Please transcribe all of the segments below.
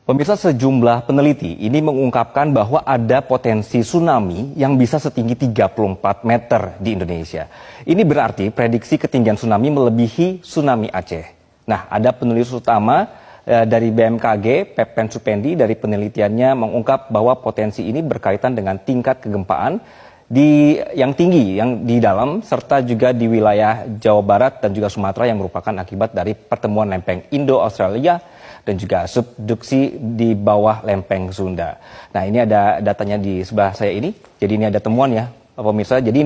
Pemirsa, sejumlah peneliti ini mengungkapkan bahwa ada potensi tsunami yang bisa setinggi 34 meter di Indonesia. Ini berarti prediksi ketinggian tsunami melebihi tsunami Aceh. Nah, ada penulis utama dari BMKG, Pepen Supendi, dari penelitiannya mengungkap bahwa potensi ini berkaitan dengan tingkat kegempaan yang tinggi, yang di dalam, serta juga di wilayah Jawa Barat dan juga Sumatera yang merupakan akibat dari pertemuan lempeng Indo-Australia dan juga subduksi di bawah lempeng Sunda. Nah, ini ada datanya di sebelah saya ini. Jadi ini ada temuan ya, pemirsa. Jadi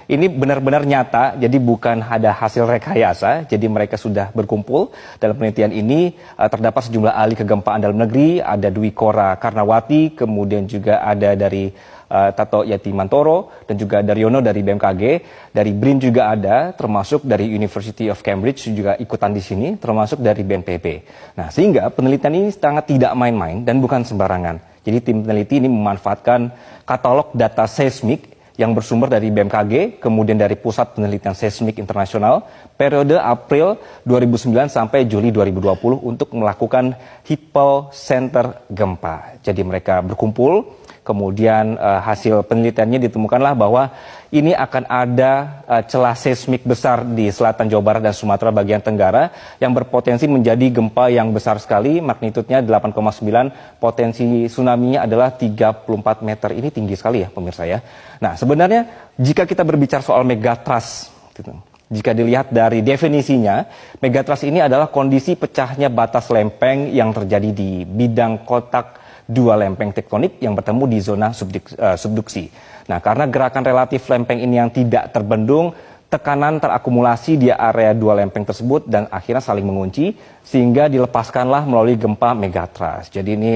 ini benar-benar nyata, jadi bukan ada hasil rekayasa. Jadi mereka sudah berkumpul dalam penelitian ini. Terdapat sejumlah ahli kegempaan dalam negeri, ada Dwi Kora Karnawati, kemudian juga ada dari Tato Yatimantoro, dan juga Daryono dari BMKG, dari BRIN juga ada, termasuk dari University of Cambridge juga ikutan di sini, termasuk dari BNPB. Nah, sehingga penelitian ini sangat tidak main-main dan bukan sembarangan. Jadi tim peneliti ini memanfaatkan katalog data seismik yang bersumber dari BMKG, kemudian dari Pusat Penelitian Seismik Internasional, periode April 2009 sampai Juli 2020 untuk melakukan hypocenter gempa. Jadi mereka berkumpul. Kemudian hasil penelitiannya ditemukanlah bahwa ini akan ada celah seismik besar di selatan Jawa Barat dan Sumatera bagian tenggara yang berpotensi menjadi gempa yang besar sekali, magnitudnya 8,9, potensi tsunami-nya adalah 34 meter. Ini tinggi sekali ya pemirsa ya. Nah, sebenarnya jika kita berbicara soal megatrust, jika dilihat dari definisinya, megatrust ini adalah kondisi pecahnya batas lempeng yang terjadi di bidang kotak dua lempeng tektonik yang bertemu di zona subduksi. Nah, karena gerakan relatif lempeng ini yang tidak terbendung, tekanan terakumulasi di area dua lempeng tersebut dan akhirnya saling mengunci sehingga dilepaskanlah melalui gempa megatrust. Jadi ini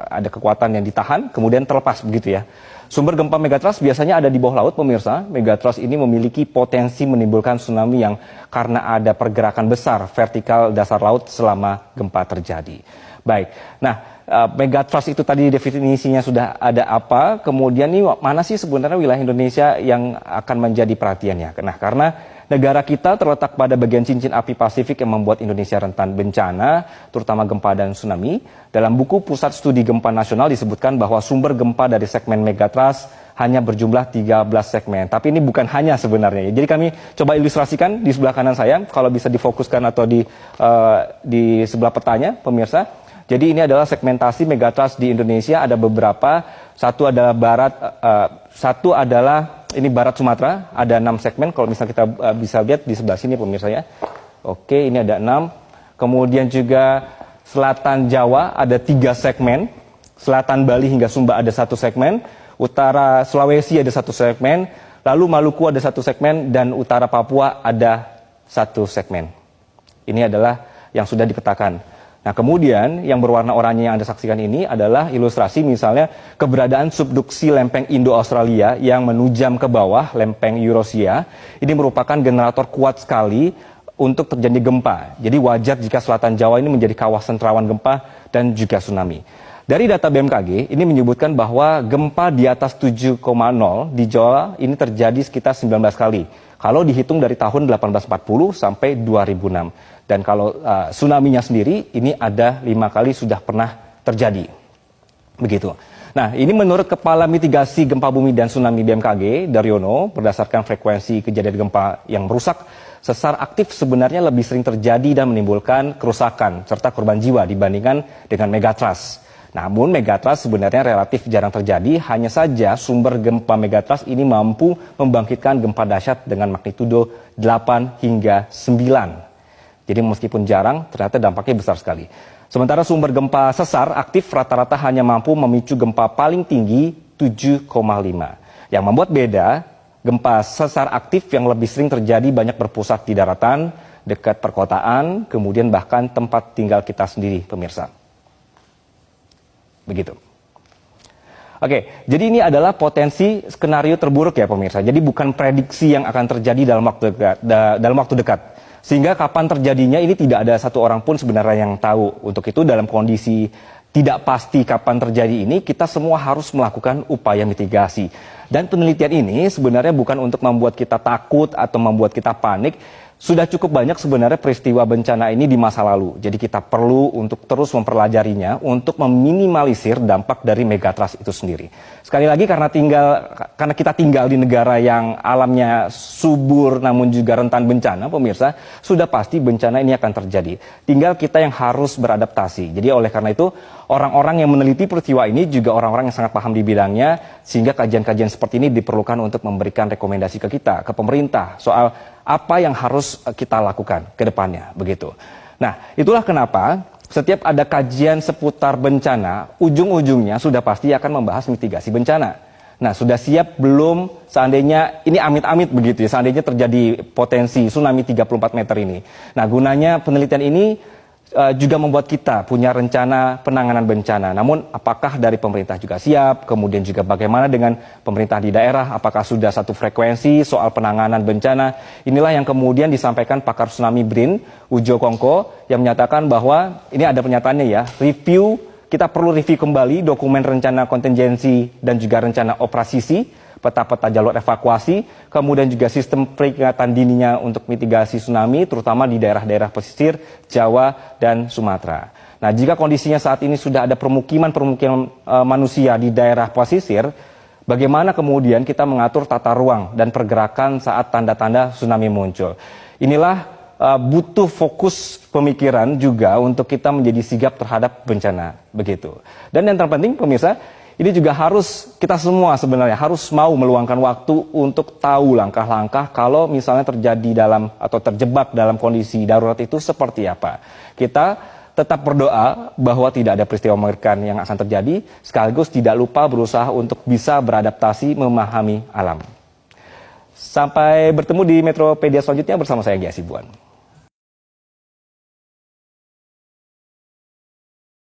ada kekuatan yang ditahan kemudian terlepas begitu ya. Sumber gempa megatrust biasanya ada di bawah laut pemirsa. Megatrust ini memiliki potensi menimbulkan tsunami yang karena ada pergerakan besar vertikal dasar laut selama gempa terjadi. Baik, nah megatrust itu tadi definisinya sudah ada apa, kemudian ini mana sih sebenarnya wilayah Indonesia yang akan menjadi perhatiannya? Nah, karena negara kita terletak pada bagian cincin api Pasifik yang membuat Indonesia rentan bencana, terutama gempa dan tsunami. Dalam buku Pusat Studi Gempa Nasional disebutkan bahwa sumber gempa dari segmen megatrust hanya berjumlah 13 segmen. Tapi ini bukan hanya sebenarnya. Jadi kami coba ilustrasikan di sebelah kanan saya, kalau bisa difokuskan atau di sebelah petanya, pemirsa. Jadi ini adalah segmentasi megatrust di Indonesia, ada beberapa. Satu adalah ini barat Sumatera, ada 6 segmen. Kalau misalnya kita bisa lihat di sebelah sini pemirsa ya. Oke, ini ada 6. Kemudian juga selatan Jawa ada 3 segmen. Selatan Bali hingga Sumba ada 1 segmen. Utara Sulawesi ada 1 segmen. Lalu Maluku ada 1 segmen dan utara Papua ada 1 segmen. Ini adalah yang sudah dipetakan. Nah, kemudian yang berwarna oranye yang Anda saksikan ini adalah ilustrasi misalnya keberadaan subduksi lempeng Indo-Australia yang menujam ke bawah lempeng Eurasia. Ini merupakan generator kuat sekali untuk terjadi gempa. Jadi wajar jika selatan Jawa ini menjadi kawasan rawan gempa dan juga tsunami. Dari data BMKG ini menyebutkan bahwa gempa di atas 7,0 di Jawa ini terjadi sekitar 19 kali. Kalau dihitung dari tahun 1840 sampai 2006. Dan kalau tsunami-nya sendiri ini ada 5 kali sudah pernah terjadi. Begitu. Nah, ini menurut Kepala Mitigasi Gempa Bumi dan Tsunami BMKG, Daryono, berdasarkan frekuensi kejadian gempa yang merusak, sesar aktif sebenarnya lebih sering terjadi dan menimbulkan kerusakan serta korban jiwa dibandingkan dengan megatrust. Namun megatrust sebenarnya relatif jarang terjadi, hanya saja sumber gempa megatrust ini mampu membangkitkan gempa dahsyat dengan magnitudo 8 hingga 9. Jadi meskipun jarang, ternyata dampaknya besar sekali. Sementara sumber gempa sesar aktif rata-rata hanya mampu memicu gempa paling tinggi 7,5. Yang membuat beda, gempa sesar aktif yang lebih sering terjadi banyak berpusat di daratan, dekat perkotaan, kemudian bahkan tempat tinggal kita sendiri, pemirsa. Begitu. Oke, jadi ini adalah potensi skenario terburuk ya pemirsa. Jadi bukan prediksi yang akan terjadi dalam waktu dekat. Sehingga kapan terjadinya ini tidak ada satu orang pun sebenarnya yang tahu. Untuk itu dalam kondisi tidak pasti kapan terjadi ini, kita semua harus melakukan upaya mitigasi. Dan penelitian ini sebenarnya bukan untuk membuat kita takut atau membuat kita panik. Sudah cukup banyak sebenarnya peristiwa bencana ini di masa lalu. Jadi kita perlu untuk terus mempelajarinya untuk meminimalisir dampak dari megatrust itu sendiri. Sekali lagi karena kita tinggal di negara yang alamnya subur namun juga rentan bencana, pemirsa, sudah pasti bencana ini akan terjadi. Tinggal kita yang harus beradaptasi. Jadi oleh karena itu orang-orang yang meneliti peristiwa ini juga orang-orang yang sangat paham di bidangnya, sehingga kajian-kajian seperti ini diperlukan untuk memberikan rekomendasi ke kita, ke pemerintah soal apa yang harus kita lakukan ke depannya, begitu. Nah, itulah kenapa setiap ada kajian seputar bencana, ujung-ujungnya sudah pasti akan membahas mitigasi bencana. Nah, sudah siap belum seandainya ini amit-amit begitu ya, seandainya terjadi potensi tsunami 34 meter ini. Nah, gunanya penelitian ini juga membuat kita punya rencana penanganan bencana. Namun apakah dari pemerintah juga siap, kemudian juga bagaimana dengan pemerintah di daerah, apakah sudah satu frekuensi soal penanganan bencana. Inilah yang kemudian disampaikan pakar tsunami BRIN, Ujo Kongko, yang menyatakan bahwa, ini ada pernyataannya ya, kita perlu review kembali dokumen rencana kontingensi dan juga rencana operasi, peta-peta jalur evakuasi, kemudian juga sistem peringatan dininya untuk mitigasi tsunami, terutama di daerah-daerah pesisir Jawa dan Sumatera. Nah, jika kondisinya saat ini sudah ada permukiman manusia di daerah pesisir, bagaimana kemudian kita mengatur tata ruang dan pergerakan saat tanda-tanda tsunami muncul? Inilah butuh fokus pemikiran juga untuk kita menjadi sigap terhadap bencana, begitu. Dan yang terpenting, pemirsa, ini juga harus kita semua sebenarnya harus mau meluangkan waktu untuk tahu langkah-langkah kalau misalnya terjadi dalam atau terjebak dalam kondisi darurat itu seperti apa. Kita tetap berdoa bahwa tidak ada peristiwa mengerikan yang akan terjadi, sekaligus tidak lupa berusaha untuk bisa beradaptasi memahami alam. Sampai bertemu di Metropedia selanjutnya bersama saya, Gia Sibuan.